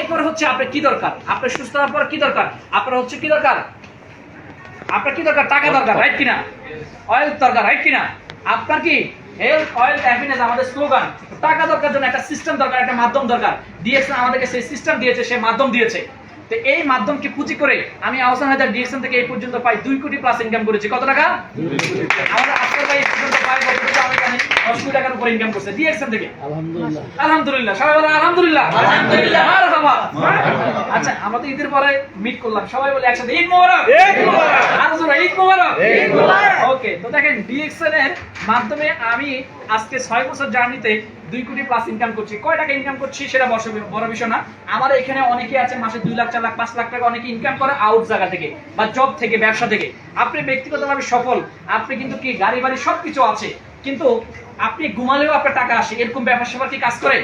এরপর হচ্ছে আপনার কি দরকার, আপনার সুস্থ হওয়ার পর কি দরকার, আপনার হচ্ছে কি দরকার, আপনার কি দরকার, টাকা দরকার, রাইট কিনা, অয়েল দরকার, রাইট কিনা, আপনার কি হেলথ অয়েল হ্যাপিনেস আমাদের স্লোগান। টাকা দরকার জন্য একটা সিস্টেম দরকার, একটা মাধ্যম দরকার। ডিএক্সএন আমাদেরকে সেই সিস্টেম দিয়েছে, সেই মাধ্যম দিয়েছে। তো এই মাধ্যমকে পুঁজি করে আমি আহসান হায়দার ডিএক্সএন থেকে এই পর্যন্ত পাই 2 কোটি প্লাস ইনকাম করেছি। কত টাকা? আমাদের আজকের ভাই এই পর্যন্ত পাই কত টাকা? আমি জানি 10 কোটি টাকার উপর ইনকাম করছে ডিএক্সএন থেকে। আলহামদুলিল্লাহ, আলহামদুলিল্লাহ, সবাই বলে আলহামদুলিল্লাহ, আলহামদুলিল্লাহ, মারহাবা। আচ্ছা, আমরা তো ঈদের পরে মিট করলাম, সবাই বলে একসাথে ঈদ মোবারক, ঈদ মোবারক, আর জোরে ঈদ মোবারক, ঈদ মোবারক। ওকে, তো দেখেন ডিএক্সএন এর মাধ্যমে আমি আজকে 6 বছর জার্নিতে 2 কোটি প্লাস ইনকাম করছি। কয় টাকা ইনকাম করছি সেটা বড় বিষয় না। আমার এখানে অনেকে আছে মাসে 2 লাখ, 4 লাখ, 5 লাখ টাকা অনেকে ইনকাম করে আউট জায়গা থেকে বা জব থেকে, ব্যবসা থেকে। আপনি ব্যক্তিগতভাবে সফল, আপনি কিন্তু কি গাড়ি বাড়ি সবকিছু আছে, কিন্তু আপনি ঘুমালেও আপনার টাকা আসে, এরকম ব্যবসা কি কাজ করে?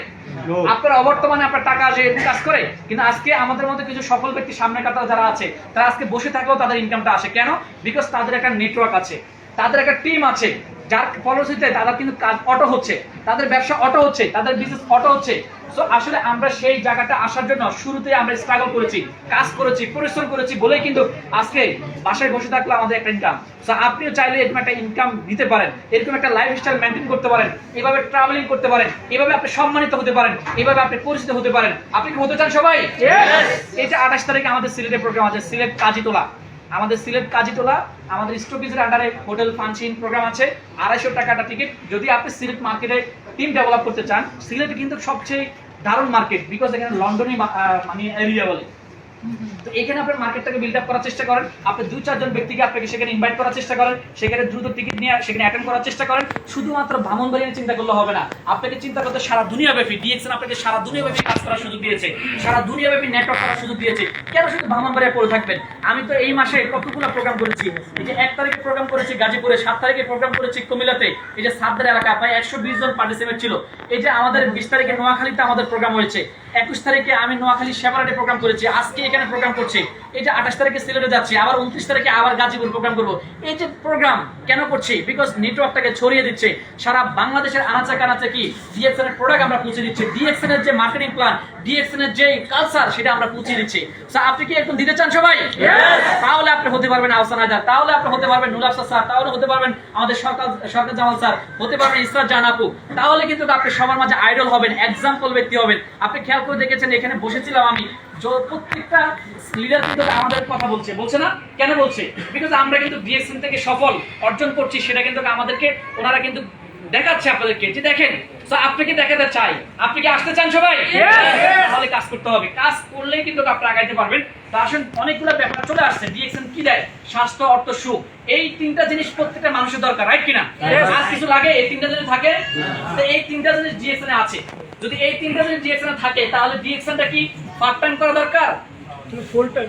আপনার অবর্তমানে আপনার টাকা আসে, এরকম কাজ করে? কিন্তু আজকে আমাদের মধ্যে কিছু সফল ব্যক্তি সামনে কাতারে যারা আছে, তারা আজকে বসে থাকলেও তাদের ইনকামটা আসে। কেন? বিকজ তাদের একটা নেটওয়ার্ক আছে, তাদের একটা টিম আছে, যার ফলশ্রুতিতে তারা কিন্তু কাজ অটো হচ্ছে, তাদের ব্যবসা অটো হচ্ছে, তাদের বিজনেস অটো হচ্ছে। সো আসলে আমরা সেই জায়গাটা আসার জন্য শুরুতে আমরা স্ট্রাগল করেছি, কাজ করেছি, পরিশ্রম করেছি বলেই কিন্তু আজকে বাসায় বসে থাকলে আমাদের একটা ইনকাম। সো আপনিও চাইলে এরকম একটা ইনকাম দিতে পারেন, এরকম একটা লাইফস্টাইল মেনটেন করতে পারেন, এভাবে ট্রাভেলিং করতে পারেন, এভাবে আপনি সম্মানিত হতে পারেন, এভাবে আপনি পরিচিত হতে পারেন। আপনি কি হতে চান সবাই? এই যে 28 তারিখে আমাদের সিলেটের প্রোগ্রাম আছে, সিলেট কাজীটোলা। আমাদের সিলেট কাজীটোলা আমাদের স্টপিজের আন্ডারে হোটেল ফাংশন প্রোগ্রাম আছে। 250 টাকাটা টিকিট। যদি আপনি সিলেট মার্কেটে টিম ডেভেলপ করতে চান, সিলেটে কিন্তু সবচেয়ে দারুণ মার্কেট, বিকজ এখানে লন্ডনই মানে এরিয়া বলে। তো এখানে আপনার মার্কেটটাকে বিল্ড আপ করার চেষ্টা করেন। আপনি 2-4 জন ব্যক্তিকে আপনাকে সেখানে ইনভাইট করার চেষ্টা করেন, সেখানে দ্রুত টিকিট নিয়ে সেখানে অ্যাটেন্ড করার চেষ্টা করেন। শুধুমাত্র ব্রাহ্মণবাড়িয়া চিন্তা করলে হবে না, আপনাকে চিন্তা করতে সারা দুনিয়াব্যাপী ডিএক্সএন আপনাকে সারা দুনিয়াব্যাপী কাজ করার সুযোগ দিয়েছে, সারা দুনিয়াব্যাপী নেটওয়ার্ক করার সুযোগ দিয়েছে। কেন শুধু ব্রাহ্মণবাড়িয়া পড়ে থাকবেন? আমি তো এই মাসে কতগুলো প্রোগ্রাম করেছি। এই যে 1 তারিখে প্রোগ্রাম করেছি গাজীপুরে, 7 তারিখে প্রোগ্রাম করেছি কুমিল্লাতে, এই যে সাবদার এলাকা প্রায় 120 জন পার্টিসিপেট ছিল। এই যে আমাদের 20 তারিখে নোয়াখালীতে আমাদের প্রোগ্রাম হয়েছে, 21 তারিখে আমি নোয়াখালী সেপারেটে প্রোগ্রাম করেছি, আজকে এখানে প্রোগ্রাম করছি। এই যে 28 তারিখে সিলেটে যাচ্ছি, আবার 29 তারিখে আবার গাজীপুর প্রোগ্রাম করব। এই যে প্রোগ্রাম কেন করছি? বিকজ নেটওয়ার্কটাকে ছড়িয়ে দিচ্ছে সারা বাংলাদেশের আনাচে কানাচে। কি ডিএক্সএন এর প্রোডাক্ট আমরা পৌঁছে দিচ্ছি, ডিএক্সএন এর যে মার্কেটিং প্ল্যান, ডিএক্সএন এর যে কালচার, সেটা আমরা পৌঁছে দিচ্ছি। সো আপনি কি এরকম দিতে চান সবাই? তাহলে আপনি হতে পারবেন আহসান হায়দার, তাহলে আপনি হতে পারবেন নুর আফসার স্যার, তাহলে হতে পারবেন আমাদের সরকার জামাল স্যার, হতে পারবেন ইসরাত জাহান আপু। তাহলে কিন্তু আপনি সবার মাঝে আইডল হবেন, এক্সাম্পল ব্যক্তি হবেন। আপনি খেয়াল করে দেখেছেন, এখানে বসেছিলাম আমি, প্রত্যেকটা লিডার কিন্তু আমাদের কথা বলছে না? কেন বলছে? বিকজ আমরা কিন্তু ডিএক্সএন থেকে সফল অর্জন করছি, সেটা কিন্তু আমাদেরকে ওনারা কিন্তু দেখাচ্ছে আপনাদেরকে, যে দেখেন। সো আপনাকে দেখাতে চাই, আপনি কি আসতে চান সবাই? তাহলে কাজ করতে হবে, কাজ করলেই কিন্তু আপনি আগাইতে পারবেন। তো আসুন, অনেকগুলো ব্যাপার চলে আসছে। ডিএক্সএন কি দেয়? স্বাস্থ্য, অর্থ, সুখ। এই 3টা জিনিস প্রত্যেকটা মানুষের দরকার, রাইট কিনা? আর কিছু লাগে? এই 3টা জিনিস থাকে। তো এই 3টা জিনিস ডিএক্সএন এ আছে। যদি এই 3টা জিনিস ডিএক্সএন এ থাকে, তাহলে ডিএক্সএনটা কি পার্ট টাইম করা দরকার? Full time.